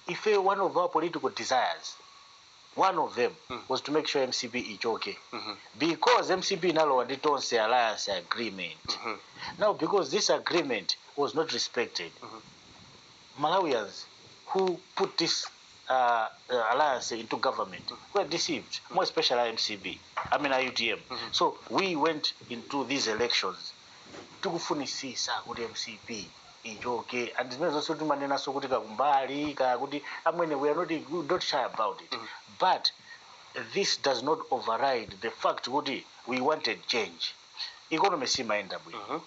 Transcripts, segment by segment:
if one of our political desires, one of them was to make sure MCP is okay. Because MCP nalo ndi tonse alliance agreement. Now because this agreement was not respected, Malawians who put this alliance into government were deceived, more especially MCB, UTM. So we went into these elections tikufunisisa kuti MCP ichoke, and zimene zonse kuti manenaso kuti kakumbali kakuti amwene we are not shy about it. But this does not override the fact kuti we wanted change. Economy simaenda bwino.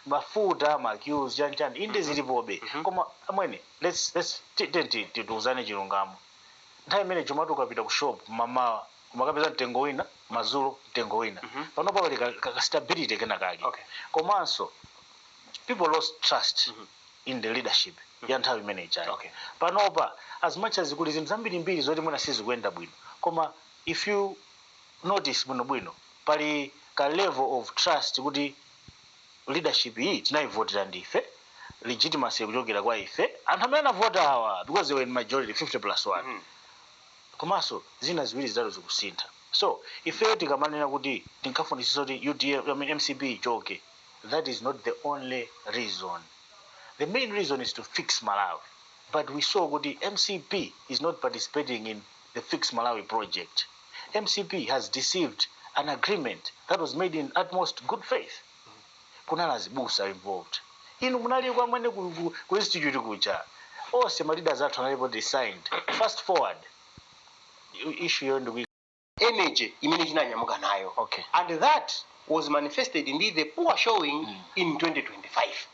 Mafuta macues chanchani inde zilipobe koma amwene let's tituzane chilungamo. Nthawi imene chomatu ukapita ku shop mama umakapeza mtengo wina mazulu mtengo wina panopo pali ka stability kenakake. Komanso people lost trust in the leadership ya nthawi imene ichayo. Panopa as much as kuli zinthu zambirimbiri zoti mwina sizikuyenda bwino, koma if you notice bwinobwino pali ka level of trust kuti leadership iyi tinayivotera ndife, legitimacy kuchokera kwa ife anthu amene anavota awa because they were in majority 50+1. Komanso zina ziwiri zitatu zikusintha. So ife tikamanena kuti tinkafunisisa kuti UTM MCP ichoke, that is not the only reason. The main reason is to fix Malawi. But we saw kuti MCP is not participating in the Fix Malawi project. MCP has deceived an agreement that was made in utmost good faith. Kunala zibusa involved. Inu munali kwa mwene ku institute kucha. Ose ma leaders athu analipo designed. Fast forward. Issue yondu energy imene chinanyamuka nayo. And that was manifested in the poor showing in 2025.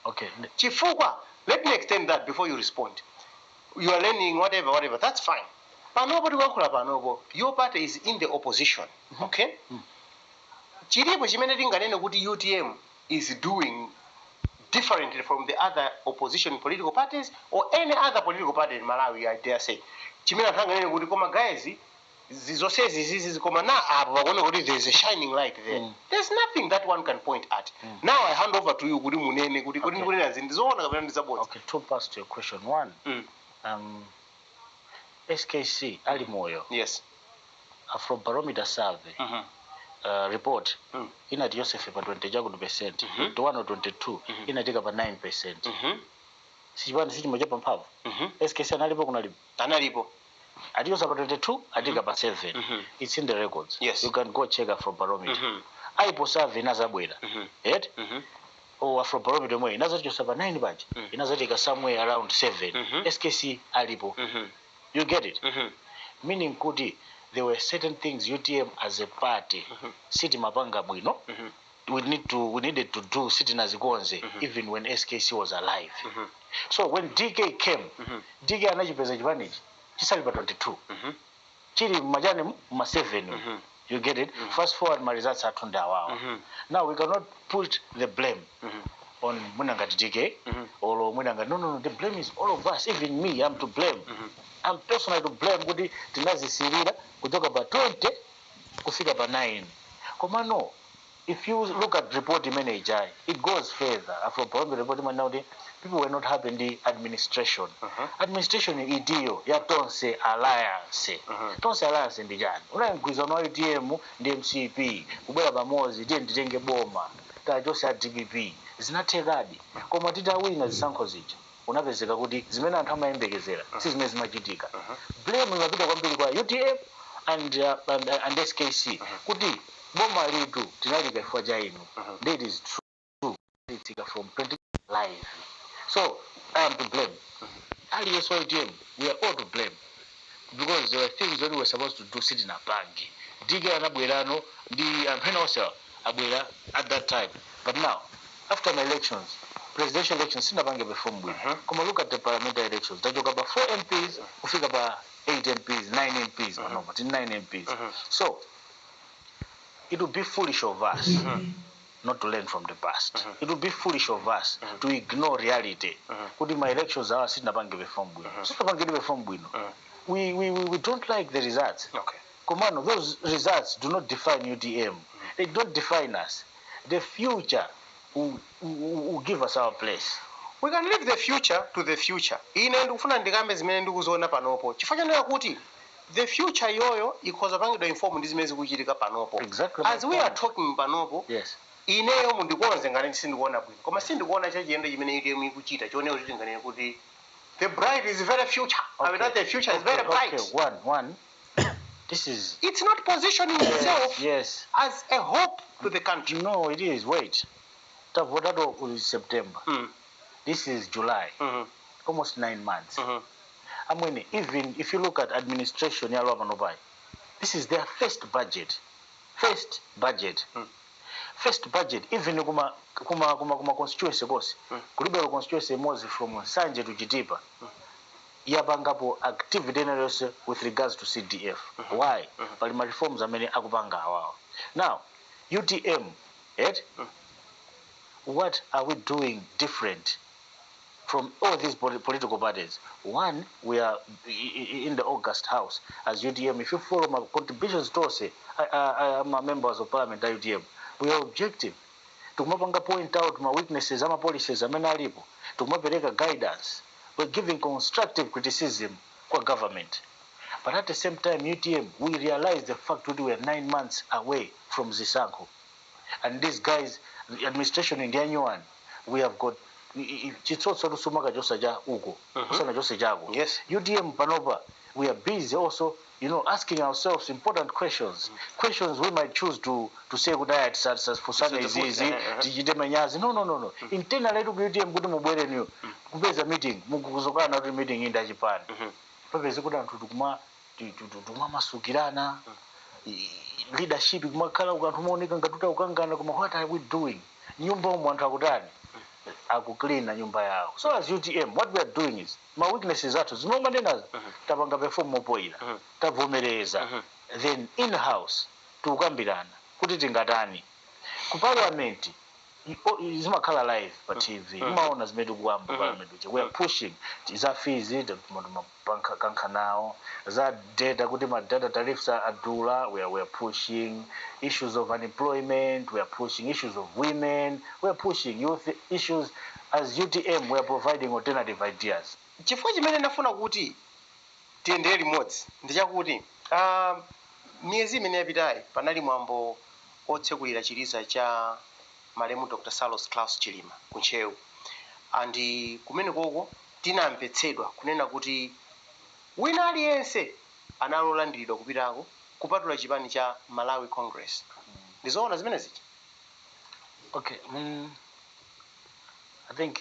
Chifukwa, let me extend that before you respond. You are learning whatever, that's fine. Panobo tiwakula panobo, your party is in the opposition. Chiripo chimene tinganene kuti UTM is doing differently from the other opposition political parties or any other political party in Malawi, I dare say. Chimene tanganene kuti koma guys, zizosezi koma na apo there is a shining light there. There's nothing that one can point at. Now I hand over to you kuti munene kuti kunena zindizoona kapena ndizabodza. Okay, two parts to your question. One, SKC Alimoyo. Yes. Afrobarometer survey report inati Joseph pa 20 to 122 inatika pa 9%. Sichipani sichimoja pa mphamvu. SKC analipo kunalipo. Analipo. At Joseph pa 22 atika pa 7. It's in the records. Yes. You can go check Afrobarometer. Aipo survey inazabwera. Right? Or Afrobarometer mwe inazati Joseph pa 9 banje. Inazatika somewhere around 7. SKC alipo. You get it? Meaning kuti there were certain things UTM as a party siti mapanga bwino we needed to do sitting as Gonze even when SKC was alive. So when DK came, DK anachipeza advantage chisali pa 22 chili majani ma 7. You get it? Fast forward my results atunda wao. Now we cannot put the blame on Munangati DK or Munanga. No, the blame is all of us. Even me, I'm to blame. I'm personally to blame kuti tinazisirira kutoka pa 20 kufika pa 9. Komano, if you look at report manager, it goes further. Afrobarometer report manager, people were not happy in the administration. Administration idiyo ya Tonse Alliance. Tonse Alliance ndi jani. Unayangwiza no UTM ndi MCP, kubwera pamozi ndiye nditenge boma. Tachosa DPP. Zinathekadi. Koma titawina zisankho zija. Unapezeka kuti zimene anthu amayembekezera si zimene zimachitika. Blame imapita kwambiri kwa UTM and SKC kuti boma litu tinalika chifukwa cha inu. That is true. It's from 20 live. So I am to blame. Alias UTM, we are all to blame because there were things that we were supposed to do sitting a bank. Diga anabwerano ndi anthu ose abwera at that time. But now, after my elections, presidential elections sinapange perform bwino. Koma look at the parliamentary elections. Tachoka ba 4 MPs, kufika ba 8 MPs, 9 MPs, no, but 9 MPs. So it would be foolish of us not to learn from the past. It would be foolish of us to ignore reality. Kuti my elections are sinapange perform bwino. Sinapange perform bwino. We don't like the results. Komano, those results do not define UTM. They don't define us. The future will give us our place. we can leave the future to the future. Ine ndikufuna ndikambe zimene ndikuziona panopo chifukwa chanena kuti the future yoyo ikhoza pangidwa inform ndi zimene zikuchitika panopo. Exactly. As we are talking panopo, yes, ineyo mundikonze ngati sindikuona bwino koma sindikuona chachiyendo chimene UTM ikuchita chionero kuti ngane kuti the bright is very future. I mean that the future is very bright. Okay, one. This is. It's not positioning itself Yes. as a hope to the country. No, it is. Wait. Tavotado is September. This is July. Almost 9 months. I mean, even if you look at administration, this is their first budget. First budget. First budget. Even kuma constituency goes. Kulibero constituency mozi from Sanje to Jitipa. Yabangapo activity with regards to CDF. Why? Parliament reforms are many akubanga. Now, UTM, what are we doing different from all these political parties? One, we are in the August House as UTM. If you follow my contributions to say, I am a member of Parliament at UTM. We are objective. To point out my weaknesses, my policies, to guidance. We're giving constructive criticism for government. But at the same time, UTM, we realize the fact that we are 9 months away from Zisanko. And these guys, the administration in Danyuan, we have got yes. UTM Panova, we are busy also, asking ourselves important questions. Questions we might choose to say good night for Sunday is easy. No. Internally to UTM good mobile new. There's a meeting, Mukuzokana meeting in Japan. Purpose good to Mama Sugirana. Leadership makala ukatumonika ngatuta ukangana kuma what are we doing nyumba umwanta kudani akuclean na nyumba yao. So as UTM what we are doing is my weaknesses are zinomba ndenazo tabanga perform mopoira tavomereza then in house tukambirana kuti tingatani ku parliament zimakhala live pa TV umaona zimene kuamba parliament we are pushing za fees banka kanka now za data kuti ma data tariffs adula we are pushing issues of unemployment, we are pushing issues of women, we are pushing youth issues. As UTM we are providing alternative ideas. Chifukwa chimene ndafuna kuti tiendere limodzi ndichakuti miezi imene yapitayi panali mwambo otsekulira chiliza cha malemu Dr. Salos Klaus Chilima kunchewu andi kumene koko tinamvetsedwa kunena kuti wina aliyense analolandiridwa kupitako kupatula chipani cha Malawi Congress. Ndizoona zimene zichi? Okay, I think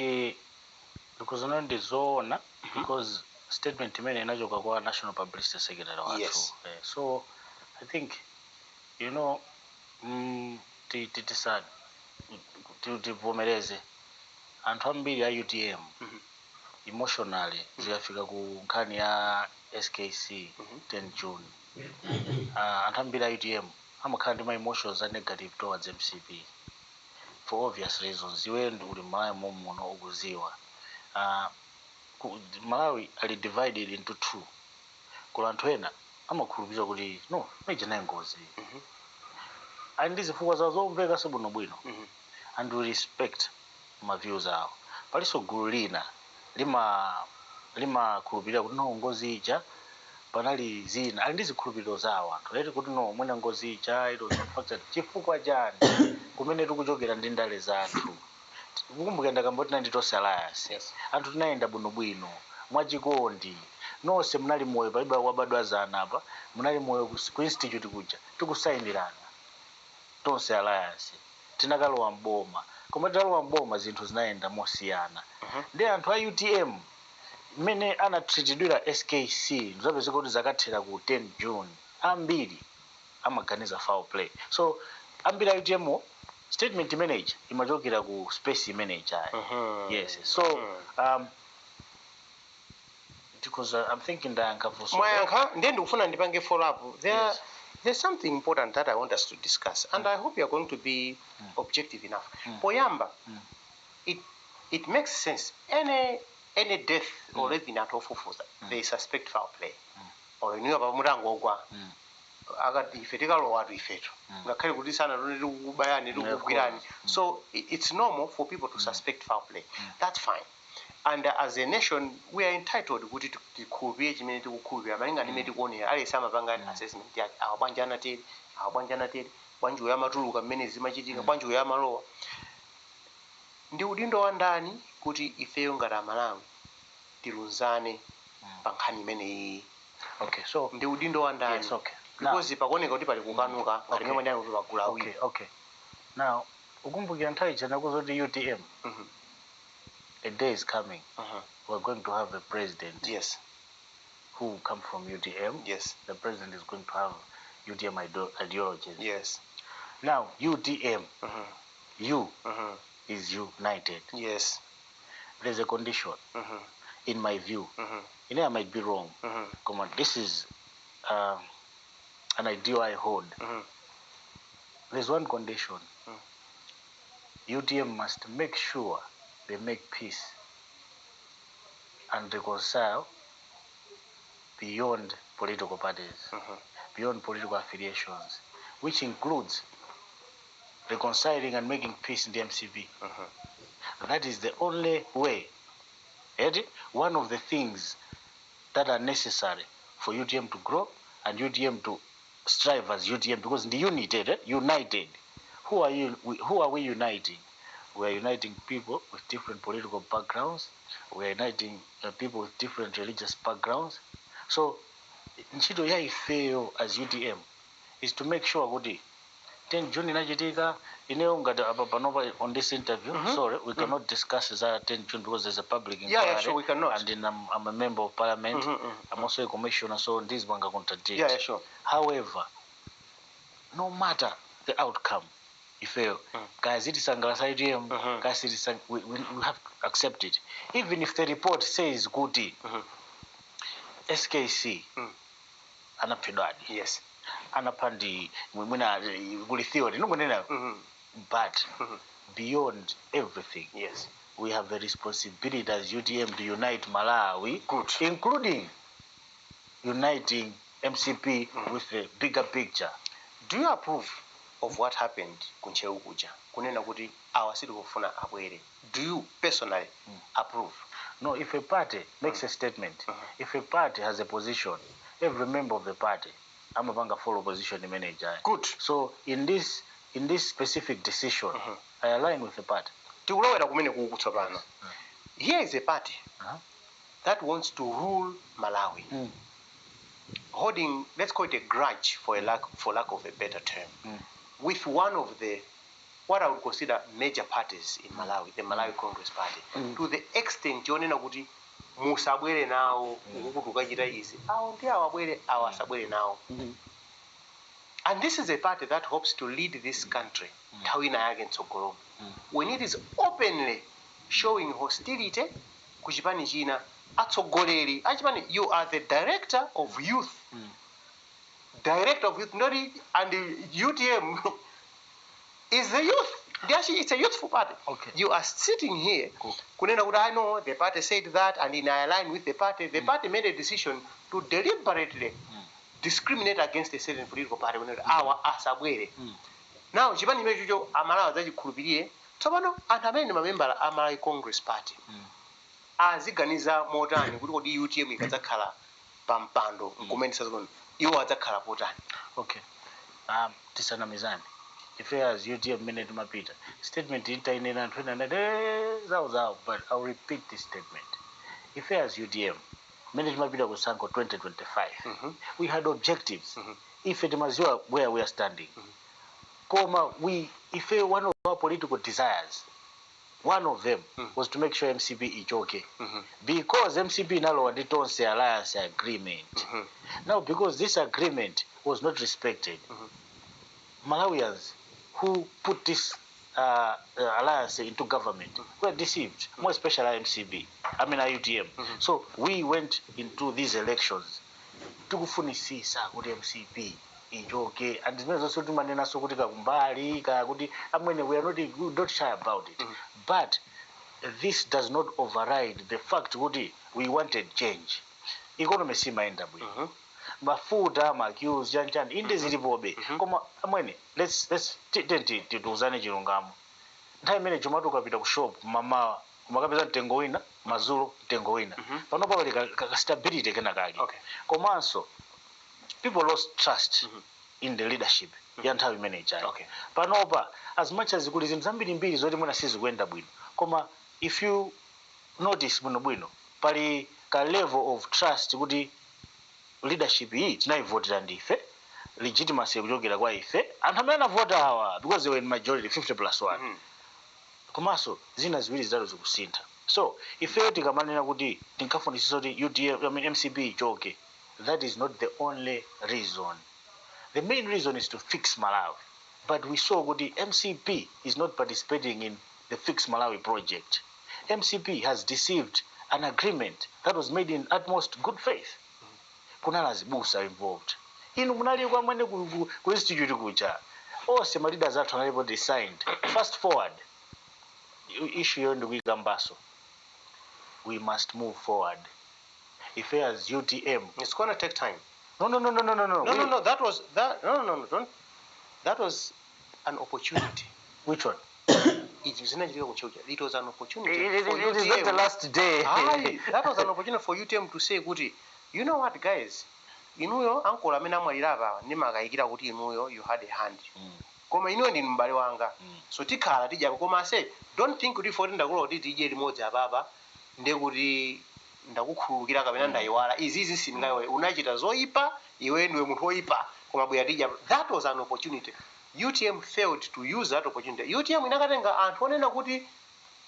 because ndizoona because statement imene inachoka kwa National Publicity Secretary wathu. Yes. So I think tivomereze anthu ambiri a UTM emotionally zikafika ku nkhani ya SKC 10 June. Anthu ambiri a UTM amakhala ndi ma emotions are negative towards MCP for obvious reasons. Iwe uli Malawi muno ukuziwa. Malawi ali divided into two. Kula anthu ena amakhulupirira kuti no meja nayo ngozi. And ndizi zifukwa zawo zomveka sabwinobwino. And we respect my views awo. Paliso gulu lina lima khulupirira kuti no ngozi ija panali zina ali ndi zikhulupiriro zawo anthu leti kuti no mwina ngozi ija ilo factor chifukwa chani kumene tikuchokera ndi ndale zathu. Kukumbuka ndakamboti nanditose alliance. Yes. Anthu tinaenda bwinobwino mwachikondi nonse munali moyo palibe wabadwa zana apa munali moyo ku institute kuja tikusayinirana tonse alliance tinakalowa mboma koma talowa mboma zinthu zinaenda mosiyana. Ndi anthu a UTM mene anatreatedwira SKC ndizapeza kuti zakathera ku 10 June ambiri amaganiza foul play. So ambiri a UTM statement manager imachokera ku space manager. Yes. So because I'm thinking that Mwayankha ndiye ndikufuna ndipange follow up. There's something important that I want us to discuss, and I hope you are going to be objective enough. Poyamba, it makes sense. Any death or anything at all they suspect foul play. Or you about murango gwa. Aga ifetika lo watu ifeto. Ngakali kuti sana kubayani kugwirani. So it's normal for people to suspect foul play. That's fine. and as a nation we are entitled kuti tikhulupirire chimene tikukhulupirira malinga ndi mmene tikuonera aliyense amapanga assessment yake awa bwanji anateri awa bwanji anateri bwanji uyo amatuluka mmene zimachitika bwanji uyo amalowa ndi udindo wa ndani kuti ifeyo ngati Amalawi tilunzane pa nkhani imeneyi. Okay, so ndi udindo wa ndani. Yes, okay. Because pakoneka kuti pali kukanuka ngati mmene ndani kuti pagula awiri. Okay. Now ukumbukira nthawi chana kuzoti UTM. A day is coming. We're going to have a president. Yes. Who will come from UTM. Yes. The president is going to have UTM ideologies. Yes. Now UTM. You is united. Yes. There's a condition. In my view. You know, I might be wrong. Come on, this is an idea I hold. There's one condition. UTM must make sure they make peace and reconcile beyond political parties, beyond political affiliations, which includes reconciling and making peace in the MCB. That is the only way. One of the things that are necessary for UTM to grow and UTM to strive as UTM, because in the united. Who are we uniting? We are uniting people with different political backgrounds. We are uniting people with different religious backgrounds. So, ntchito ya ifeyo as UTM is to make sure kuti 10 June inachitika ineyo ngati apa panopa on this interview. Sorry, we cannot discuss that 10 June because there's a public inquiry. Yeah, sure, we cannot. And then I'm a member of parliament. I'm also a commissioner, so this one can contradict. Yeah, sure. However, no matter the outcome, ifeyo guys, it is UTM, guys, it is we have to accept it. Even if the report says kuti SKC anaphedwadi. Yes. Anapandi mwina kuli theory nongonena. But beyond everything, yes, we have a responsibility as UTM to unite Malawi, including uniting MCP with a bigger picture. Do you approve of what happened kunchewu kuja kunena kuti awasiri kufuna abwere? Do you personally approve? No, if a party makes a statement, if a party has a position, every member of the party, I'm a follow position manager. Good. So in this specific decision, I align with the party. Here is a party that wants to rule Malawi, holding, let's call it a grudge for lack of a better term, with one of the what I would consider major parties in Malawi, the Malawi Congress Party, to the extent yonena kuti musabwere nawo ukutukachita izi awo ndi awabwere awasabwere nawo. And this is a party that hopes to lead this country tawina yake ntsogolo. When it is openly showing hostility kuchipani china atsogoleri achipani, you are the director of youth, not and the UTM is the youth. It's a youthful party. Okay. You are sitting here. Kunena kuti I know the party said that, and in align with the party. The party made a decision to deliberately discriminate against a certain political party. Our asabwere. Now, chipani mecho Amalawi azachikhulupirire. Tsopano anthu amene mamembala a Malawi Congress Party aziganiza motani kuti kodi UTM ikadzakhala pampando kumene sazikona iwo adzakhala potani. Okay. Tisanamizani. If as UTM minute mapita statement itainena anthu ena zawo, but I'll repeat this statement. If as UTM minute mapita kusankho 2025, we had objectives. If it maziwa where we are standing, if one of our political desires, one of them was to make sure MCB is okay, because MCB nalo nditonse alliance agreement. Now, because this agreement was not respected, Malawians who put this alliance into government were deceived, more especially MCB, UTM. So we went into these elections tikufunisisa kuti MCB is okay, and also to manena so kuti kakumbali kuti amwene we are not shy about it. But this does not override the fact kuti we wanted change. Economy simaenda bwino. Mafuta macues janchani inde zilipobe koma amwene let's tituzane chilungamo. Nthawi imene chomatu ukapita ku shop mama kumakapeza mtengo wina mazulu mtengo wina pano pali ka stability kena kake komanso people lost trust in the leadership ya nthawi imene ichayo panopa as much as kuli zinthu zambirimbiri zoti mwina sizikuyenda bwino koma if you notice bwinobwino pali ka level of trust kuti leadership iyi tinayivotera ndife legitimacy kuchokera kwa ife anthu amene anavota awa because they were in majority 50+1 komanso zina ziwiri zitatu zikusintha so ifeyo tikamanena kuti tinkafunisisa kuti UTM MCP ichoke that is not the only reason. The main reason is to fix Malawi. But we saw that the MCP is not participating in the Fix Malawi project. MCP has deceived an agreement that was made in utmost good faith. Kunala zibusa involved. Inu munali kwa mwene ku institute kucha. Ose ma leaders athu analipo designed. Fast forward. Issue yo ndikuikambaso. We must move forward. If as UTM, it's going to take time. No. That was an opportunity. Which one? It was an opportunity. It is not the last day. That was an opportunity for UTM to say, "Good, you know what, guys? You know, Uncle Amina Marirava, Nimagaikira, you had a hand. Koma ino ni mbali wanga. So tikala tija koma say, don't think kuti for ndagolo DJ remote ababa ndekuti ndakukhulukira kapena ndayiwala izizi singawe unachita zoipa iwe ndiwe munthu oipa koma bwera tija. That was an opportunity. UTM failed to use that opportunity. UTM inakatenga anthu onena kuti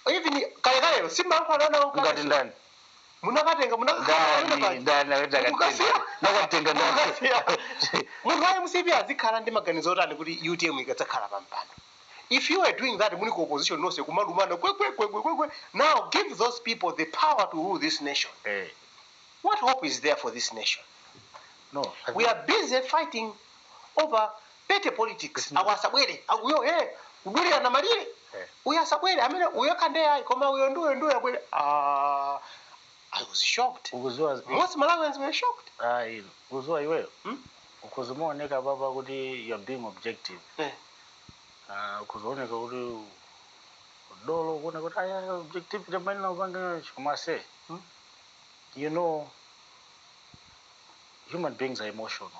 even kale simba anaona ngati ndani munakatenga munthu wa MCP azikhala ndi maganizo otani kuti UTM ikadzakhala pampando. If you are doing that, opposition knows now give those people the power to rule this nation. What hope is there for this nation? No. We are busy fighting over petty politics. Our sabwere. We are sabwere. I mean, we are kandea. Koma we undo. I was shocked. Most Malawians were shocked. Uzua iwe. Ukuzuma oneka baba kuti you are being objective. Kuzooneka kuti dolo kuona kuti aya objective tamanina upanga chikomase. You know, human beings are emotional.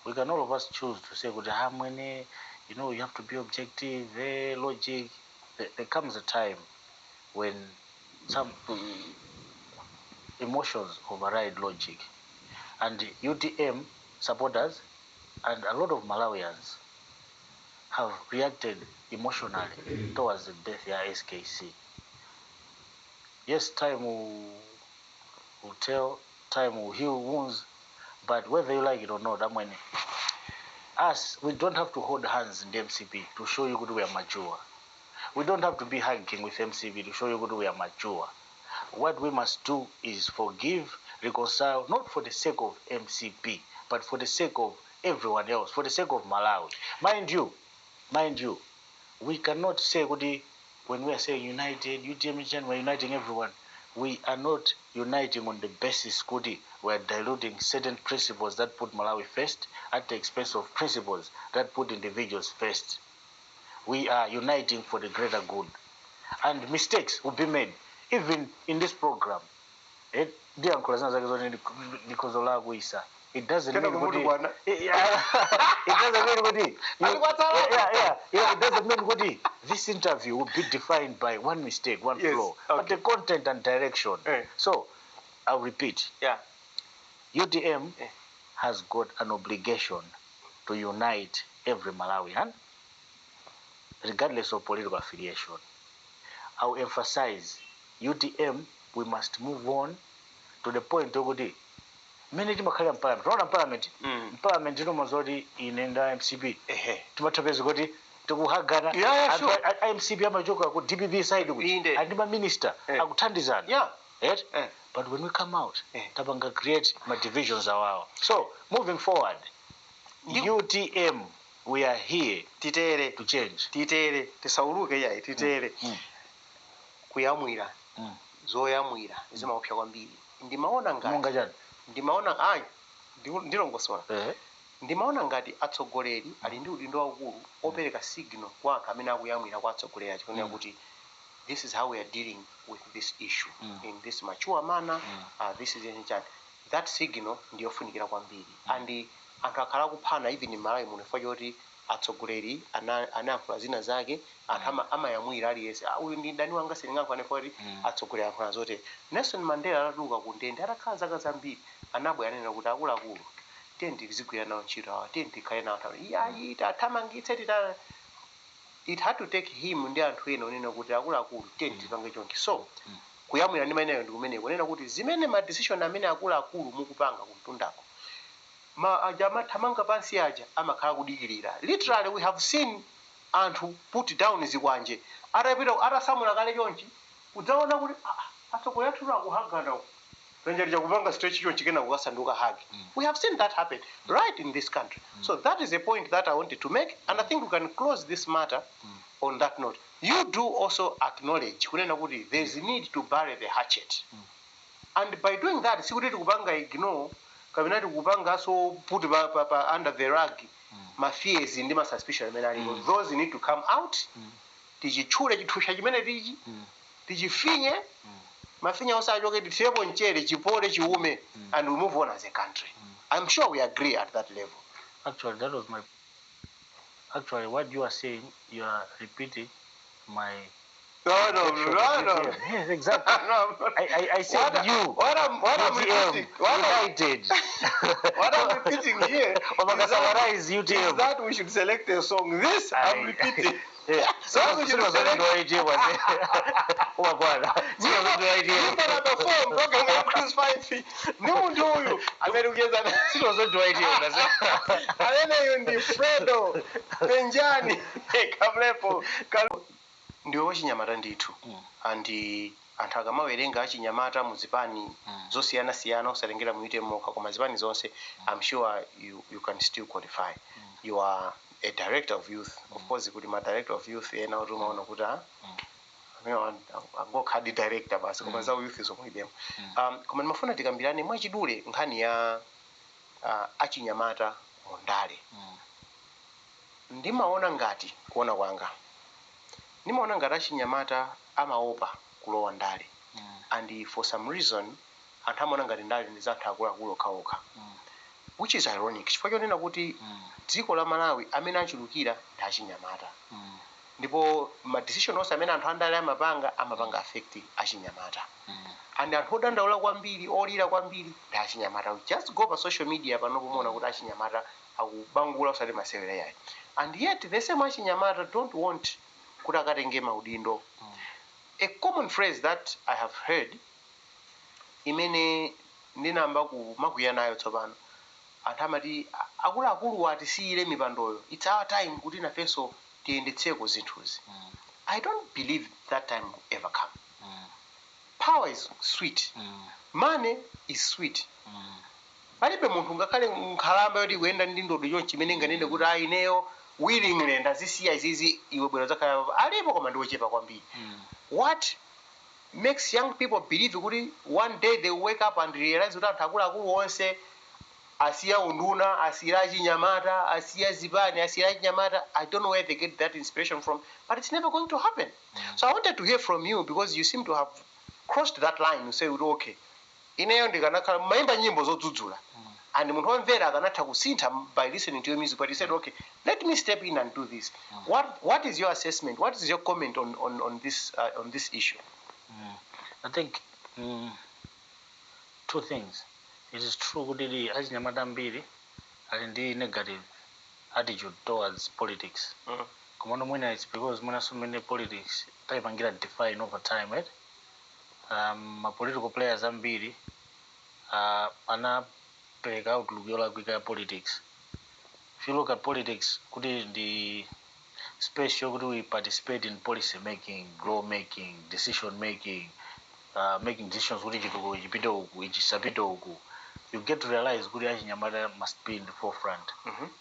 We can all of us choose to say kuti mwene, you know, you have to be objective, logic. There comes a time when some emotions override logic, and UTM supporters and a lot of Malawians have reacted emotionally towards the death of SKC. Yes, time will tell, time will heal wounds, but whether you like it or not, we don't have to hold hands in the MCP to show you that we are mature. We don't have to be hugging with MCP to show you that we are mature. What we must do is forgive, reconcile, not for the sake of MCP, but for the sake of everyone else, for the sake of Malawi. Mind you, we cannot say when we are saying united, UTM, we're uniting everyone. We are not uniting on the basis we are diluting certain principles that put Malawi first at the expense of principles that put individuals first. We are uniting for the greater good. And mistakes will be made, even in this program. It doesn't mean it doesn't mean this interview will be defined by one mistake, one flaw, but the content and direction. So, I'll repeat. UTM has got an obligation to unite every Malawian, regardless of political affiliation. I'll emphasize, UTM, we must move on to the point of many timakhala parliament. Not parliament. Parliament ino mazoti inenda MCP. Timatapeza kuti tikuhagana. Sure. MCP amachoka ku DPP side kuti. And my minister akuthandizana. But when we come out, tabanga create my divisions awawa. So moving forward, UTM, we are here to change. Tisauluke yai titere. Kuyamwira. Zoyamwira. Izima opya kwambiri. Ndimaona ngati atsogoleri ali ndi udindo waukulu opereka signal kwa anthu amene akuyamwira kwa atsogoleri achikonera kuti this is how we are dealing with this issue in this mature manner. This is that signal ndiyofunikira kwambiri and anthu akhala kuphana even in Malawi muno chifukwa choti atsogoleri anayankhula zina zake anthu amayamwira aliyense uyu ndi ndani wanga sindingankwane chifukwa kuti atsogoleri ayankhula zote. Nelson Mandela atatuka ku ndende atakhala zaka zambiri anabwera anena kuti akuluakulu tiye tizigwira nawo ntchito awa tiye tikhale nawo tathamangitse tita. It had to take him ndi anthu ena onena kuti akuluakulu tiye tipange chonchi. So kuyamwira ndi mayineyo ndi kumeneko kunena kuti zimene ma decision amene akuluakulu mukupanga kumtundako aja amathamanga pansi aja amakhala kudikirira. Literally we have seen anthu put down zikwanje atapita atasamula kale chonchi udzaona kuti atsogoleri athu akuhagana renjeri chakupanga stretch chonchi kena kukasanduka hagi. We have seen that happen right in this country. So that is a point that I wanted to make, and I think we can close this matter on that note. You do also acknowledge kunena kuti there is a need to bury the hatchet, and by doing that sikuti tikupanga ignore kapena tikupanga so put under the rug ma fears ndi ma suspicion amene alipo. Those need to come out. Tichitchule chithusha chimene tichifinye mafinya osachoke tithirepo mchere chipole chiume and we move on as a country. I'm sure we agree at that level. Actually, that was my. Actually, what you are saying, you are repeating my. No. Yes, exactly. I said what you. What I'm repeating. What I'm repeating here is that we should select a song. This I'm repeating. Yeah. So we should select no idea was it. Oh my God. No idea. You can perform broken Chris 5 feet. No do you. I mean together. It was not idea was it. I don't know you Fredo. Benjani. Kamlepo. Ndiwo chinyamata ndithu andi anthu akamawerenga achinyamata muzipani zosiyana osalengera muite mokha koma zipani zonse I'm sure you can still qualify. You are a director of youth. Of course kuti ma director of youth ena otumaona kuti angokhala director basi koma za youth zomwidemo. Koma ndimafuna tikambirane mwachidule nkhani ya achinyamata mondale. Ndimaona ngati kuona kwanga nimaona ngati achinyamata amaopa kulowa ndale and for some reason anthu amaona ngati ndale ndi zanthu akuluakulu okhaokha, which is ironic chifukwa chonena kuti dziko la Malawi amene achulukira ndi achinyamata ndipo ma decision onse amene anthu andale amapanga affect achinyamata and anthu odandaula kwambiri olira kwambiri ndi achinyamata. Just go pa social media panopo muona kuti achinyamata akubangula usati masewera yayi, and yet the same achinyamata don't want kuti akatenge maudindo. A common phrase that I have heard imene ndinamba kumakuya nayo tsopano anthu amati akuluakulu atisiyire mipandoyo, it's our time kuti nafenso tiyendetseko zinthuzi. I don't believe that time will ever come. Power is sweet, money is sweet. Palibe munthu ngakhale nkhalamba yoti kuyenda ndi ndodo chonchi chimene nganene kuti ineyo willingly ndazisiya izizi iwe bwera zakhala alipo koma ndiwochepa kwambiri. What makes young people believe kuti one day they wake up and realize kuti anthu akuluakulu onse asiya unduna, asiya achinyamata, asiya zipani, asiya achinyamata? I don't know where they get that inspiration from, but it's never going to happen. So I wanted to hear from you because you seem to have crossed that line. You say okay, ineyo ndikanakhala maimba nyimbo zodzudzula and munthu wamvera akanatha kusintha by listening to your music, but you said okay, let me step in and do this. What is your assessment? What is your comment on this issue? I think two things. It is true kuti achinyamata mbiri ali ndi negative attitude towards politics. Komano mwina it's because mwina so many politics taipangira define over time, right? Ma political players ambiri anapeleka outlook yolakwika ya politics. If you look at politics, kuti the space yokuti we participate in policy making, law making, decision making, making decisions kuti chituko chipite uku ichisapite uku, you get to realize kuti achinyamata must be in the forefront.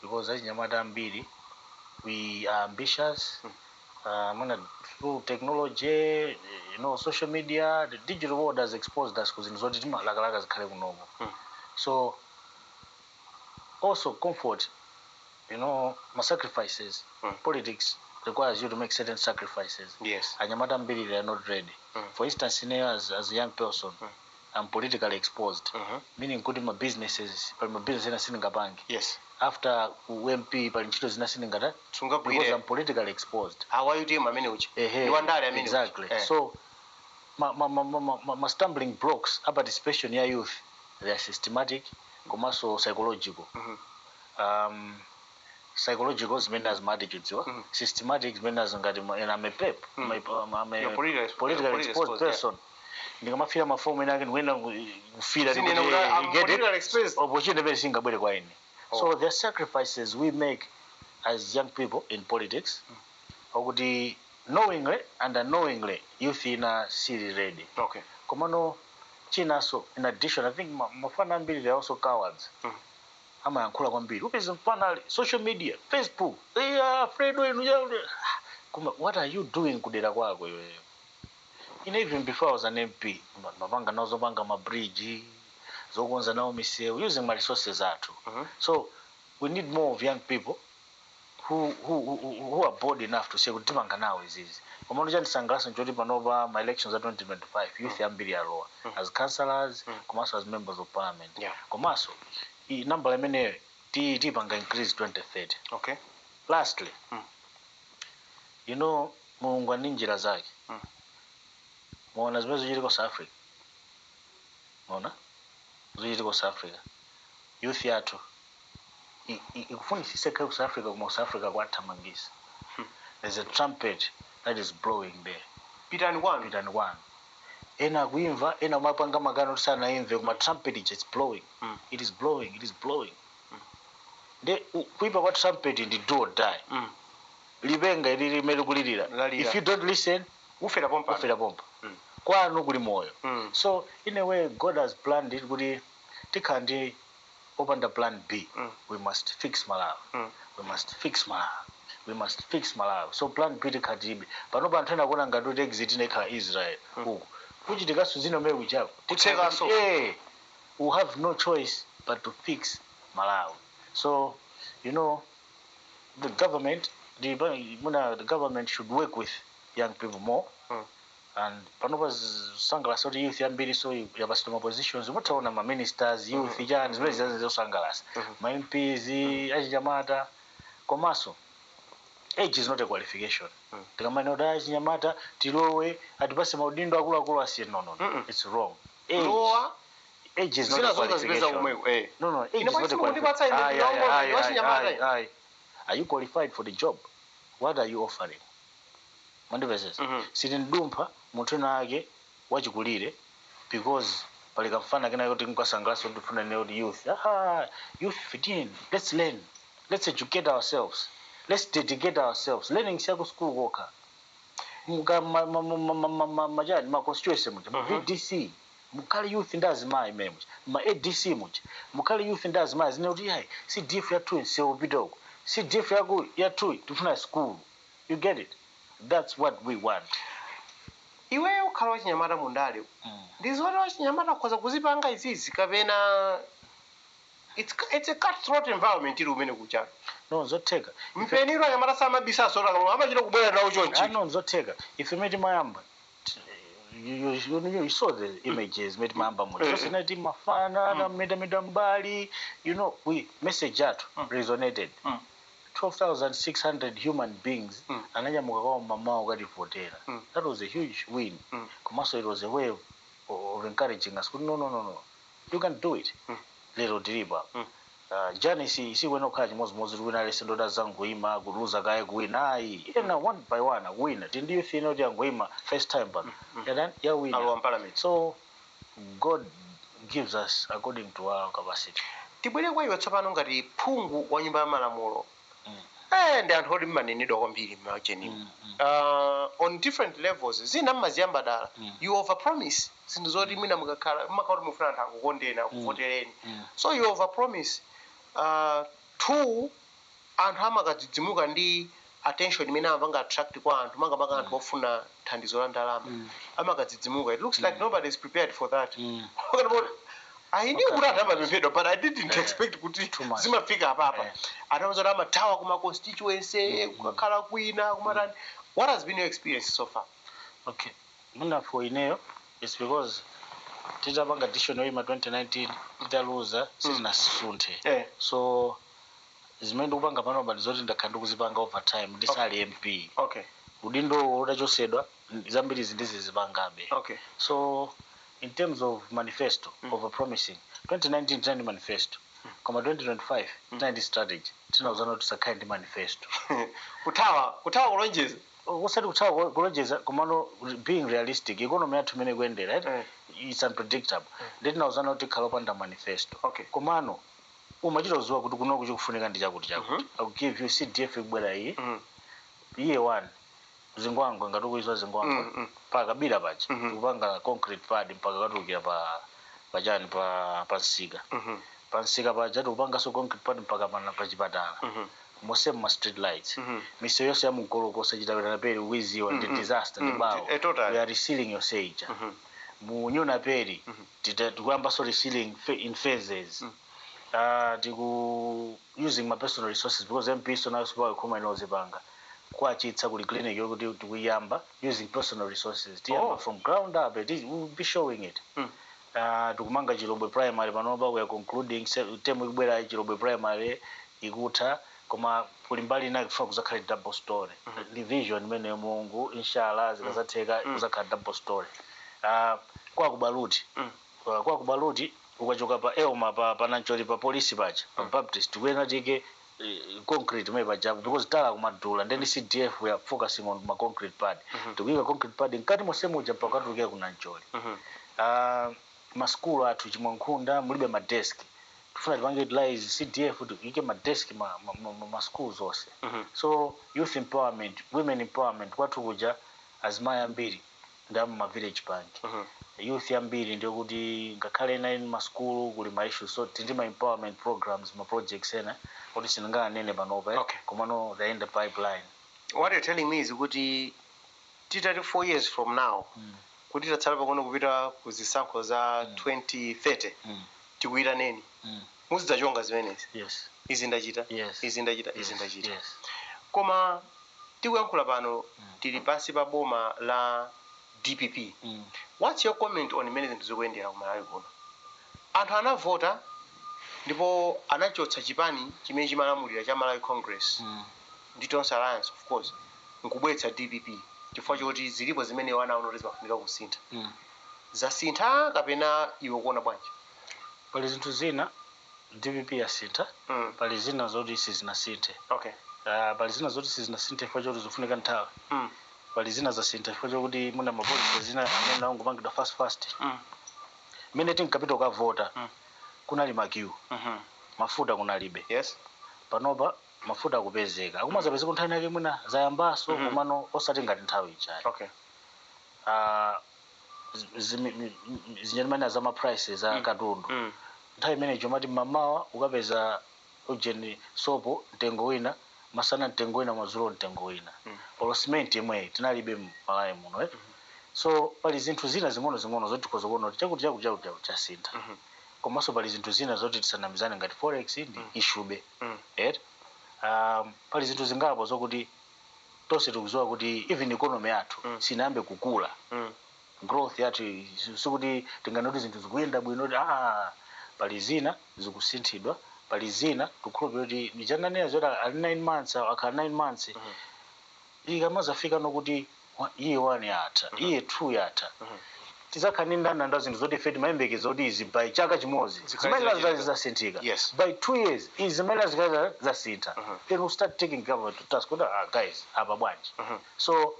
Because achinyamata ambiri we are ambitious. Through technology, social media, the digital world has exposed us because so also comfort, my sacrifices, politics requires you to make certain sacrifices. Yes. Anyamata mbiri they are not ready. For instance, as a young person, I'm politically exposed. Meaning kuti my businesses, but my business ina sininga bangi. Yes. After UMP pali ntchito zina siningata because I'm politically exposed. How are you doing amene uchi? Niwandale amene. Exactly. So my stumbling blocks a participation ya youth, they are systematic, komanso psychological. Psychological zimene as attitudes, systematic zimene as ngati I'm a pep, I'm a politically exposed person. Ndikamafira mafomu ena ake ndikuenda kufira ndikuti opportunity pese singabwere kwa ine. So there are sacrifices we make as young people in politics. Okuti knowingly and unknowingly youth ina siri ready. Okay. Komano chinaso in addition I think mafana ambiri they are also cowards. Amayankhula kwambiri. Upezi mfana social media, Facebook. They are afraid what are you doing kudera kwako iwe? Even before I was an MP, mapanga nazopanga mabridge, zokonza nawo misewu using my resources athu. So we need more of young people who are bold enough to say kuti timanga nawo izizi. Komano chandisangalatsa nchoti panopa my elections at 2025 youth ambiri alowa as councillors, komanso as members of parliament. Komanso number imeneyo tipanga increase 2030. Okay. Lastly, you know Mulungu ali ndi njira zake. Mwana zimene zochitika South Africa. Mona? Zochitika South Africa. Youth yathu ikufunisisa kwa South Africa kuma South Africa kwathamangisa. There's a trumpet that is blowing there. Pitani kwanu. Ena kuimva, ena mapanga magano sana imve kuma trumpet is blowing. It is blowing. De kuipa kwa trumpet ndi do or die. Libenga ili melikulirira. If you don't listen, ufera pompa. Kwanu kuli moyo. So in a way God has planned it kuti tikandi open the plan B. We must fix Malawi. We must fix Malawi. So plan B tikadibe. Panopa anthu kuona ngati exit nekhala Israel. Kuchitika suzino mwe wichako. Kutsekaso. We have no choice but to fix Malawi. So you know the government should work with young people more. And panopa sangalasa kuti youth ambiri so yapasitoma positions mutaona ma ministers youth jani zimene zizo sangalasa ma MPs achinyamata komanso age is not a qualification. Tikamana kuti achinyamata tilowe atipase maudindo akulu asiye no. It's wrong. Age is not a qualification. No, age is not a qualification. Are you qualified for the job? What are you offering? Mandivezes. Sitindumpa munthu nake wachikulire because pali kamfana kena kuti nkasangalaso ndifuna ne youth. Youth 15. Let's learn. Let's educate ourselves. Let's dedicate ourselves. Learning siya school worker. Majani ma constituency muja, ma VDC, mukali youth ndazima imemu. Ma ADC muja, mukali youth ndazima zine kuti hai si diff ya tu nse obidoko. Si diff ya tu tufuna school. You get it? That's what we want. Iwe ukhala wachinyamata mundale. Ndizoti wachinyamata khoza kuzipanga izizi kapena it's a cutthroat environment ili umene kuchaka. No, zotheka. Mpeniro anyamata samabisa sora kama amachita kubwera nawo chonchi. No, zotheka. If you made mayamba you saw the images made mayamba much. So sinati mafana meda mbali, you know, we message atu resonated. 12,600 human beings ananyamuka kwa mama ukatipotera. That was a huge win. Komanso it was a way of encouraging us. No. You can do it. Little deliver. Jani si weno kaji mozi wina lesendo da zangu ima kuruza kaya kuwina ena one by one win. Did you think no jangu ima first time but ya win. So God gives us according to our capacity. Tibwere kwa iwe tsopano ngati phungu wa nyumba ya malamulo. Ndi anthu oti mmanenedwa kwambiri mmacheni. On different levels zina mmaziyamba dala. You overpromise. Zinthu zoti mwina mukakhala mmakauti mufuna anthu akukondena kuvotereni. So you overpromise. Two, anthu amakadzidzimuka ndi attention imene amapanga attract kwa anthu manga anthu ofuna thandizo la ndalama. Amakadzidzimuka. It looks like nobody is prepared for that. I knew kuti amapemphedwa, but I didn't expect kuti zimafika apapa. Anauza kuti amatawa kuma constituency, kukakhala kwina, kumatani. What has been your experience so far? Okay. Muna for ineyo, it's because titapanga edition yoyima 2019 titaluza sitinasunthe. So zimene ndikupanga pano bali zoti ndakhala ndikuzipanga over time ndisali MP. Okay. Udindo utachosedwa zambiri zizipangabe. Okay. So in terms of manifesto, over promising, 2019 tinali manifesto. Koma 2025 tinali strategy. Tinauzana kuti sakhayi manifesto. Kutawa kulonjeza. Usati kutawa kulonjeza komano being realistic, economy yathu imene kuyendera, right? It's unpredictable. Tinauzana kuti khala opanda manifesto. Okay. Komano umachita kuziwa kuti kuno kuchikufunika ndi chakuti. I'll give you CDF kubwera iyi. Year 1 zingwango ngati kuizwa zingwango paka bila pachi kupanga concrete pad mpaka katukira pa jani pa nsika pa nsika paja kupanga so concrete pad mpaka pa chipatala mose ma street lights miso yose ya mugoloko osachita na peri wiziwa ndi disaster ndi bawo we are resealing your sage mu nyuna peri tikuyamba so resealing in phases tiku using my personal resources because MP so now so kuma inozipanga kwachitsa kuli clinic yokuti tikuyamba using personal resources from ground up we'll be showing it tikumanga Chilobwe primary panopa we are concluding term ikubwera Chilobwe primary ikutha koma kuli mbali ina kufa kuzakhala double story division imene Mulungu inshallah zikazatheka kuzakhala double story kwa kubaluti ukachoka pa Elma pa Nancholi pa police pacha pa Baptist kwena tike concrete maybe job because tala kumadula and then CDF we are focusing on my concrete pad to give a concrete pad nkati mosemo japa kwatukia kuna Nancholi maskulu athu chimwankunda mulibe ma desk tufuna tipange utilize CDF to ike ma desk ma schools ose so youth empowerment women empowerment kwathu kuja azimaya mbiri ndamu ma village bank youth yambiri ndio kuti ngakhale na in maskulu kuli ma issues so tindi ma empowerment programs ma projects ena kuti sinanga nene panopa komano the end pipeline. What you're telling me is kuti titati 4 years from now kuti tatsala pakono kupita kuzisankho za 2030 tikuita neni muzidzajonga zimenezi izi ndachita koma tikuyankhula pano tili pansi pa boma la DPP. What's your comment on imene zinthu zikuyendera ku Malawi kuno? Anthu anavota ndipo anachotsa chipani chimene chimalamulira cha Malawi Congress ndi Tonse Alliance of course nkubwetsa DPP chifukwa choti zilipo zimene wanaona kuti zimafunika kusintha zasintha kapena iwe kuona bwanji? Pali zinthu zina DPP yasintha pali zina zoti sizinasinthe. Okay. Pali zina zoti sizinasinthe chifukwa choti zifunika nthawi. Pali zina zasintha chifukwa chokuti muna mapolisi zina amene naungopangidwa fast mene tinkapita ukavota kunali makiu mafuta kunalibe panopa mafuta akupezeka akumazapezeka nthawi yake mwina zayambaso komano osati ngati nthawi ichayo zinyamani za ma prices a katundu nthawi imene chomati mamawa ukapeza ujeni sopo mtengo wina masana mtengo wina mazulo mtengo wina olo cement imwe tinalibe Malawi muno so pali zinthu zina zing'ono zoti tikozokuona kuti chakuti chasintha komanso pali zinthu zina zoti tisanamizane ngati forex ndi ishube pali zinthu zingapo zokuti tonse tikuziwa kuti even economy yathu sinayambe kukula growth yathu sikuti tinganoti zinthu zikuyenda bwino pali zina zikusinthidwa pali zina tukhulupirira kuti ndijananena zoti ali 9 months akhala 9 months ikamazafika nokuti iye 1 yatha iye 2 yatha tizakhala ndana ndo zinthu zoti feti mayembekeza kuti izi by chaka chimodzi zimaila zasinthika by 2 years izi zimaila zikaza zasintha then we start taking government to task guys apa bwanji so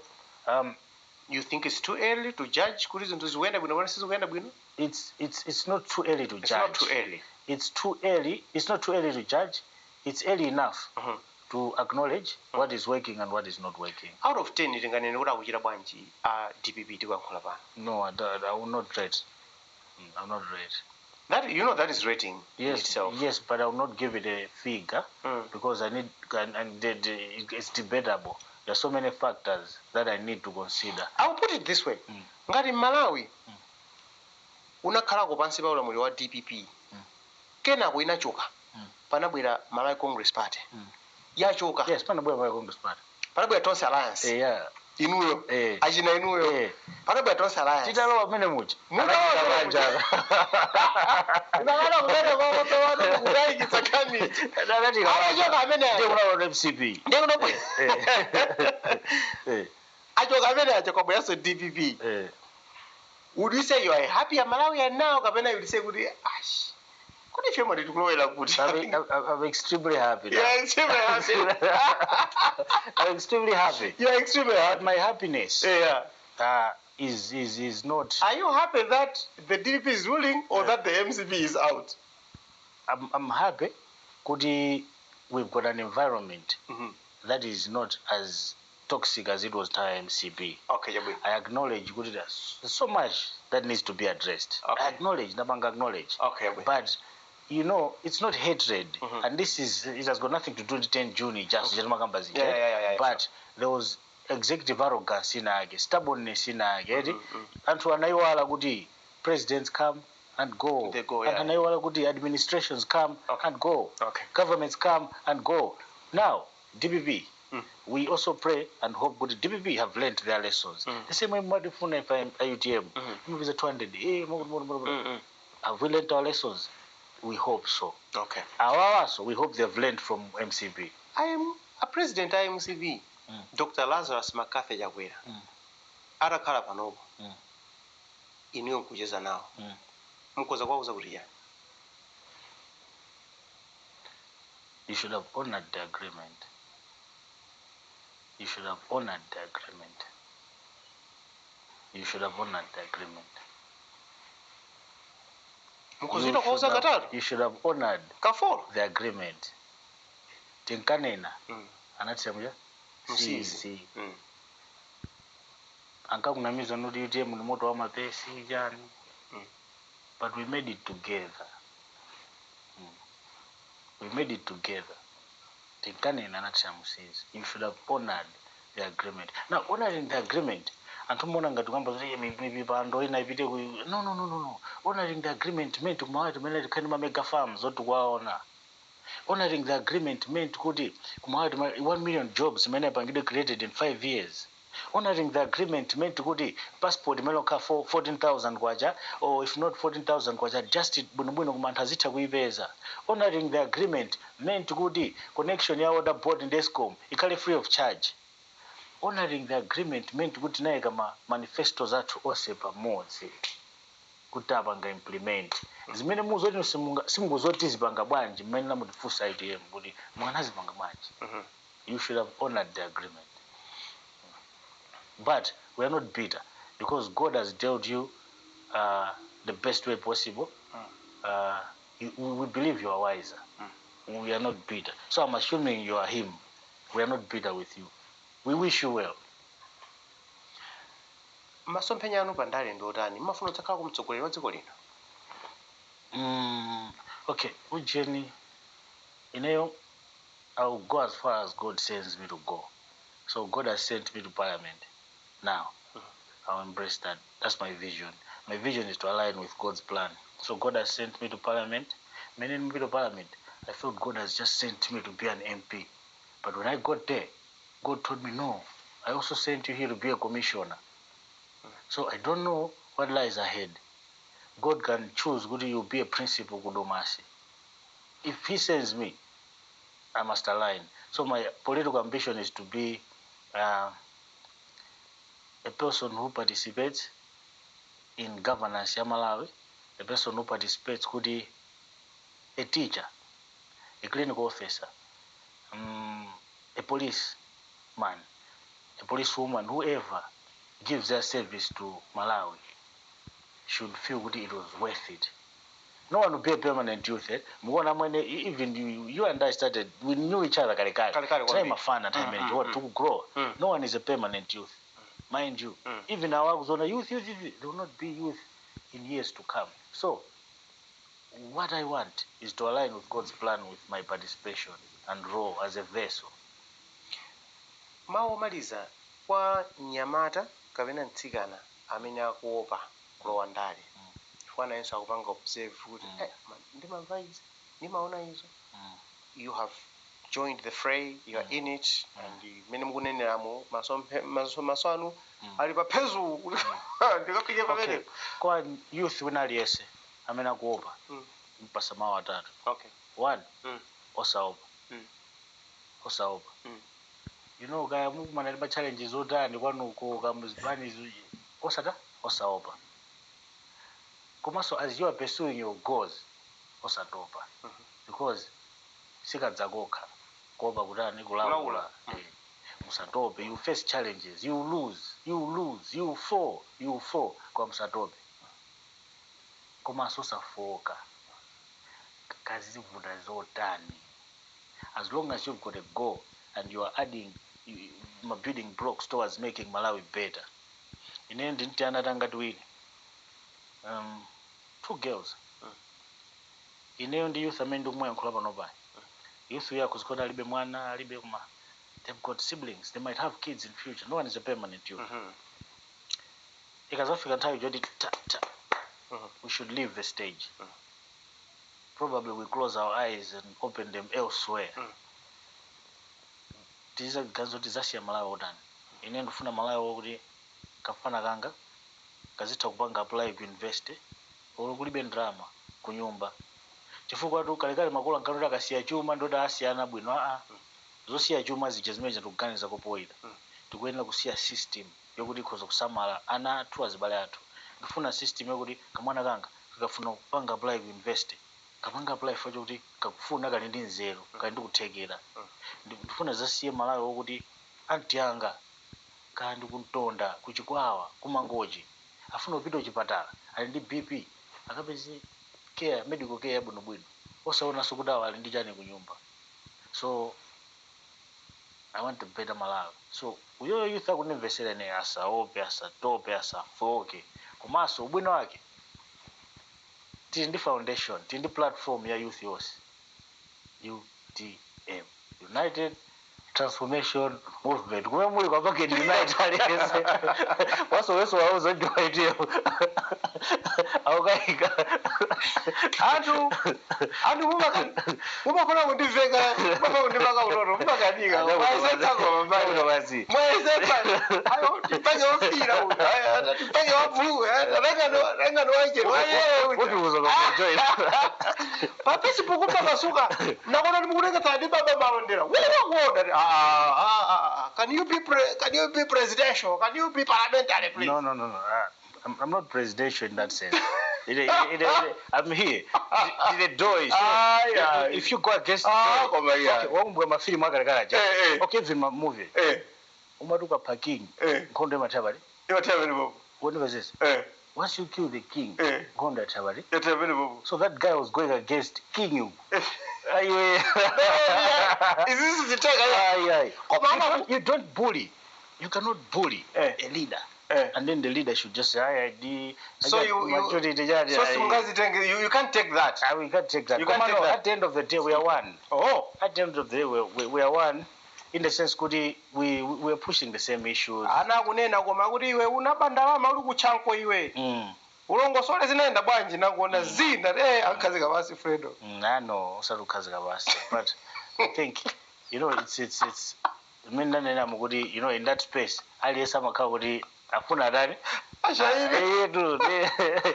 you think it's too early to judge kuti zinthu zikuyenda bwino kapena sizikuyenda bwino? It's not too early to judge. It's not too early. It's too early. It's not too early to judge. It's early enough to acknowledge what is working and what is not working. Out of 10 tinganene kuti akuchita bwanji DPP tikuyankhula pano? No, I will not rate. I'm not rate. That that is rating itself. Yes, but I will not give it a figure because I need and it's debatable. There are so many factors that I need to consider. I will put it this way. Ngati Malawi unakhalako pansi pa ulamuliro wa DPP kenako inachoka panabwera Malawi Congress Party yachoka yes panabwera Malawi Congress Party panabwera Tonse Alliance yeah inuyo achina inuyo panabwera Tonse Alliance titalowa pamene mucha mutawanja unakala kumene kwa moto wanu kudayikitsa kani achoka amene ndio kuna MCP ndio kunobwera achoka amene achokabwera so DPP would you say you are happy at Malawi now kapena you would say kuti ash kuti chemo ndikuloera kuti I'm extremely happy now. Yeah, extremely happy. I'm extremely happy. You're extremely happy. But my happiness is not. Are you happy that the DPP is ruling or that the MCP is out? I'm happy because we've got an environment that is not as toxic as it was time MCP. Okay, yeah, I acknowledge there's so much that needs to be addressed. Okay. I acknowledge, Nabanga acknowledge. Okay, but you know, it's not hatred, and this it has got nothing to do with 10 June, just yeah, but there was executive arrogance in Age, stubbornness in Age, and to anaiwala kuti presidents come and go, they go, and anaiwala kuti administrations come and go, governments come and go. Now, DPP, we also pray and hope good DPP have learned their lessons. The same way Madifuna IUTM, maybe the 200, have we learned our lessons? We hope so. Okay. So we hope they've learned from MCP. I am a president of MCP, Dr. Lazarus McCarthy Jagwera. Arakhala panopo. Iniyo kucheza nawo. Mkoza kwauza kuti yani. You should have honored the agreement. You should have honored the agreement. You should have honored the agreement. You should have honored the agreement. Tinkanena anatsemya si ankakunamiza noti UTM ni moto wa mapesi jani, but we made it together. We made it together. Tinkanena anatsemya you should have honored the agreement. Now honoring the agreement antumona ngati kwamba maybe pando ina ipite ku no honoring the agreement meant kumawati mene kani ma mega farms zoti kwaona. Honoring the agreement meant kuti kumawati 1 million jobs mene pangide created in 5 years. Honoring the agreement meant kuti passport meloka for 14,000 kwacha, or if not 14,000 kwacha, just bwinobwino kumantazita kuipeza. Honoring the agreement meant kuti connection ya water board in Eskom ikale free of charge. Honoring the agreement meant kuti naye kama manifestos athu ose pamodzi kuti apanga implement zimene muzoti simungozoti zipanga bwanji mmene namutifusa ITM kuti mwanazipanga bwanji. You should have honored the agreement. But we are not bitter because God has dealt you the best way possible. We believe you are wiser. We are not bitter. So I'm assuming you are him. We are not bitter with you. We wish you well. Masomphenya anu pandale ndotani mafuna utakhala kumtsogoleri wa dziko lino. Okay, ujeni ineyo I'll go as far as God sends me to go. So God has sent me to parliament. Now I'll embrace that. That's my vision. My vision is to align with God's plan. So God has sent me to parliament. Meaning me to parliament, I thought God has just sent me to be an MP. But when I got there, God told me, no, I also sent you here to be a commissioner. So I don't know what lies ahead. God can choose whether you be a principal Kudomasi. If he sends me, I must align. So my political ambition is to be a person who participates in governance ya Malawi, a person who participates could be a teacher, a clinical officer, a policeman, a policewoman, whoever gives their service to Malawi should feel that it was worth it. No one will be a permanent youth. Even you and I started, we knew each other. Time of fun and time to grow. No one is a permanent youth. Mind you, even our youth, they will not be youth in years to come. So, what I want is to align with God's plan with my participation and role as a vessel. Mawu maliza kwa nyamata kapena mtsikana amene akuopa kulowa ndale chifukwa yense akupanga observe kuti ndimamva izi ndimaona izo. You have joined the fray, you are in it, and mene mukuneneramu maso anu ali paphezu ndikapike pamene. Kwa youth wina aliyese amene akuopa mpasa mawu atatu. Okay. One, osaopa. Osaopa. You know, kaya mukumana ndi challenges otani kwanuko kamuzibani osaopa. Komanso as you are pursuing your goals, osatopa. Because sikadzakokha kuopa kutani kulawula. Musatope, you face challenges, you lose, you fall kwa musatope. Komanso osafoka kazivuta zotani. As long as you've got a goal and you are adding building blocks towards making Malawi better. In the end, ndinti 2 girls. In the end, youth amendo mwe nkulaba nobai. Youth ya kuzikona alibe mwana, alibe kuma. They've got siblings. They might have kids in future. No one is a permanent youth. Because African time, we should leave the stage. Probably we close our eyes and open them elsewhere. Tiza ganzo tizasiya Malawi odani. Ine ndifuna Malawi okuti kafana kanga kazitha kupanga apply ku university olokulibe drama ku nyumba. Chifukwa tu kalekale makolo ankano akasiya chuma ndoda asiyana bwino zosiya chuma zije zimene tikuganiza kupoyira. Tikuyenera kusiya system yokuti ikhoza kusamala ana athu azibale athu. Ndifuna system yokuti kamwana kanga kakafuna kupanga apply ku university kapanga apply for kuti kakufuna kali ndi nzeru kali ndi kuthekera. Ndifuna zasiye Malawi wokuti anti yanga kandi kuntonda kuchikwawa kumangoji afuna upita kuchipatala ali ndi BP akapeze care medical care bwino osaona sokudawa ali ndi chani kunyumba. So I want to better Malawi. So uyo youth akunemvesera ne asaope asatope asafoke komanso ubwino wake tili ndi foundation tili ndi platform ya youth yonse UTM, United Transformation Movement. Kumwe muli kwa packet United aliyese waso wauza joiteo aukaika antu mumafuna kundiveka mumafuna kundivaka unono mumakadika mwaesetako mbazi mwaesepa ayo tipange wafira uno tipange wabulu rengano waje wayewe join papesi pukupa kasuka nakona nimukuneka tadi baba malondera wewe can you be presidential? Can you be parliamentary, please? No. I'm not presidential in that sense. I'm here. The door is yeah. If you go against okay, film movie. Umaduka parking. Konde matabari. What was this? Once you kill the king, konde matabari. So that guy was going against king you. Is this the take? You don't bully. You cannot bully a leader. And then the leader should just say, you can't take that. We can't take that. At the end of the day, we are one. At the end of the day, we are one. In the sense, we are pushing the same issues. Ulongosole zinaenda bwanji nakuona zina ankazika basi Fredo. No, usarukazika basi. But I think it's mina nena mukudi in that space aliyesa makabudi afuna dani ashairi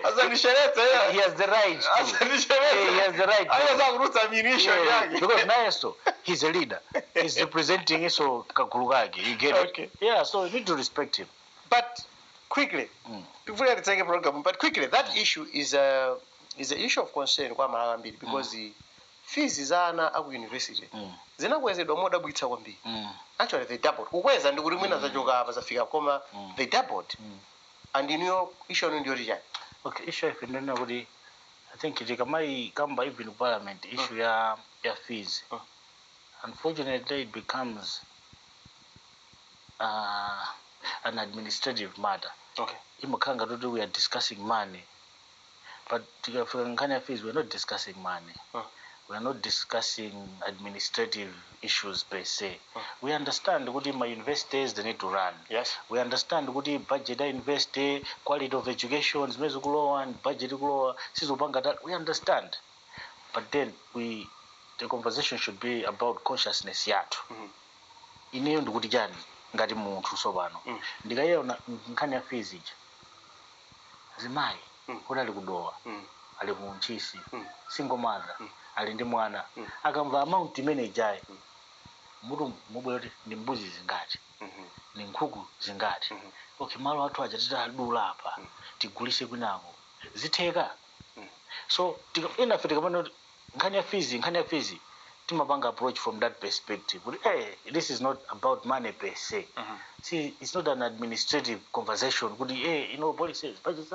azanisherete he has the right he has the right ayeza kuruta ammunition yake because nayeso he's a leader he's representing so kakulugage you get it yeah, so you need to respect him. But quickly before I take a program, but quickly that issue is an issue of concern kwa Malawi mbili because the fees zana aku university zinakwezedwa moda bwitsa kwambiri. Actually they doubled kukweza ndi kuti mwina zachoka apa zafika koma they doubled and in your issue ndio rijani. Okay, issue if ndena kuti I think it kamba even parliament issue ya fees unfortunately it becomes an administrative matter. Okay. Imakanga we are discussing money, but Tikafika fees we're not discussing money. We are not discussing administrative issues per se. We understand that my universities they need to run. Yes. We understand that budget university, quality of education is low and budget low. We understand. But then the conversation should be about consciousness yatu. Ineyo ndikuti jani ngati munthu sopano. Ndikayeona nkhani ya fees ija. Zimayi kuti ali kudowa. Ali kunchisi. Single mother. Ali ndi mwana. Akamva amount imene ijayi. Mutu mubwera ndi mbuzi zingati. Ni nkhuku zingati. Okay, malo athu aja titadula apa. Tigulise kwinako. Zitheka. So inafe tikamana nkhani ya fees timapanga approach from that perspective. But hey, this is not about money per se. See, it's not an administrative conversation. But hey, policies, budgets,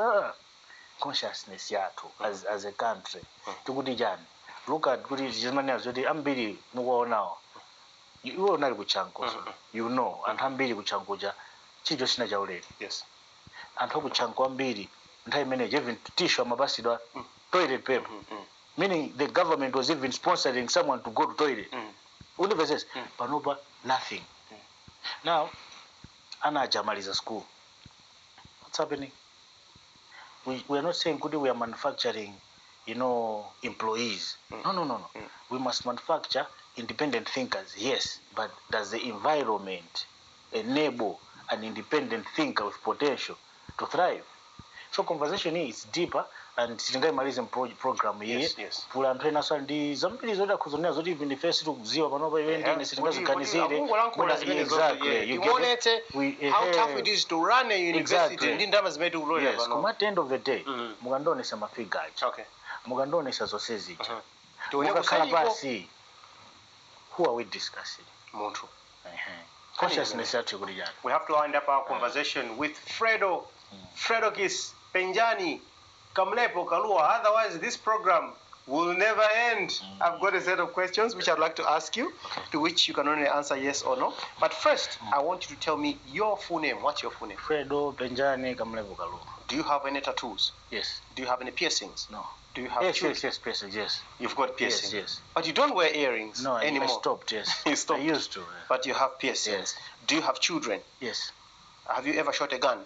consciousness yatu as a country. Tukuti jani. Look at good Germany as well. Ambiri mugo now. You will not go chanko. You know, and ambiri kuchankoja. Chijo sina jaule. Yes. And hoku chanko ambiri. Ntai manage even tissue mabasi do toilet paper. Meaning the government was even sponsoring someone to go to toilet. Universities, Panoba, nothing. Now, Anna Jamal is a school. What's happening? We are not saying good we are manufacturing, employees. No. We must manufacture independent thinkers, yes, but does the environment enable an independent thinker with potential to thrive? So conversation here is deeper and tingaimalize program here. Yes. Pula anthu ena so ndi zambiri zoti akuzonera zoti even the first kuziwa panopa iwende sitingaziganizire. Exactly. You how tough it is to run a university ndi ndama zimene kulolera pano. Yes, kuma at the end of the day mukandonesa mafigure aja. Okay. Mukandonesa zonse zija. Mukakhala pasi. Who are we discussing? Munthu. Consciousness yathu kuti jani. We have to wind up our conversation with Fredokis Penjani Kamlepo Kalua. Otherwise, this program will never end. I've got a set of questions which I'd like to ask you, to which you can only answer yes or no. But first, I want you to tell me your full name. What's your full name? Fredo Penjani Kamlepo Kalua. Do you have any tattoos? Yes. Do you have any piercings? No. Do you have yes, piercings, yes. You've got piercings? Yes. But you don't wear earrings anymore? I stopped, yes. You stopped? I used to. But you have piercings? Yes. Do you have children? Yes. Have you ever shot a gun?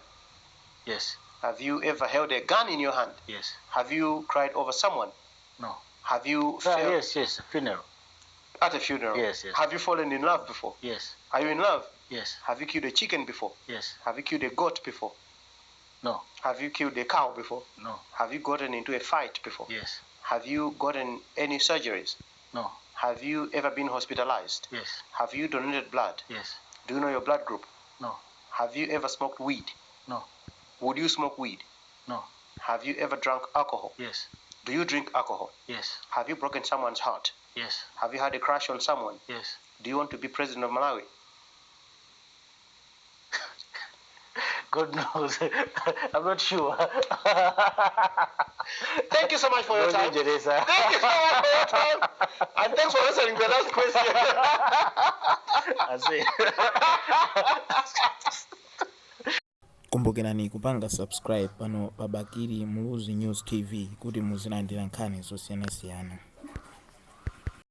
Yes. Have you ever held a gun in your hand? Yes. Have you cried over someone? No. Have you yes, a funeral. At a funeral? Yes. Have you fallen in love before? Yes. Are you in love? Yes. Have you killed a chicken before? Yes. Have you killed a goat before? No. Have you killed a cow before? No. Have you gotten into a fight before? Yes. Have you gotten any surgeries? No. Have you ever been hospitalized? Yes. Have you donated blood? Yes. Do you know your blood group? No. Have you ever smoked weed? No. Would you smoke weed? No. Have you ever drunk alcohol? Yes. Do you drink alcohol? Yes. Have you broken someone's heart? Yes. Have you had a crush on someone? Yes. Do you want to be president of Malawi? God knows. I'm not sure. Thank you so much for your time. Thank you so much for your time. And thanks for answering the last question. I see. Kumbukirani kupanga subscribe pano pa Bakili Muluzi News TV kuti muzilandira nkhani zosiyanasiyana.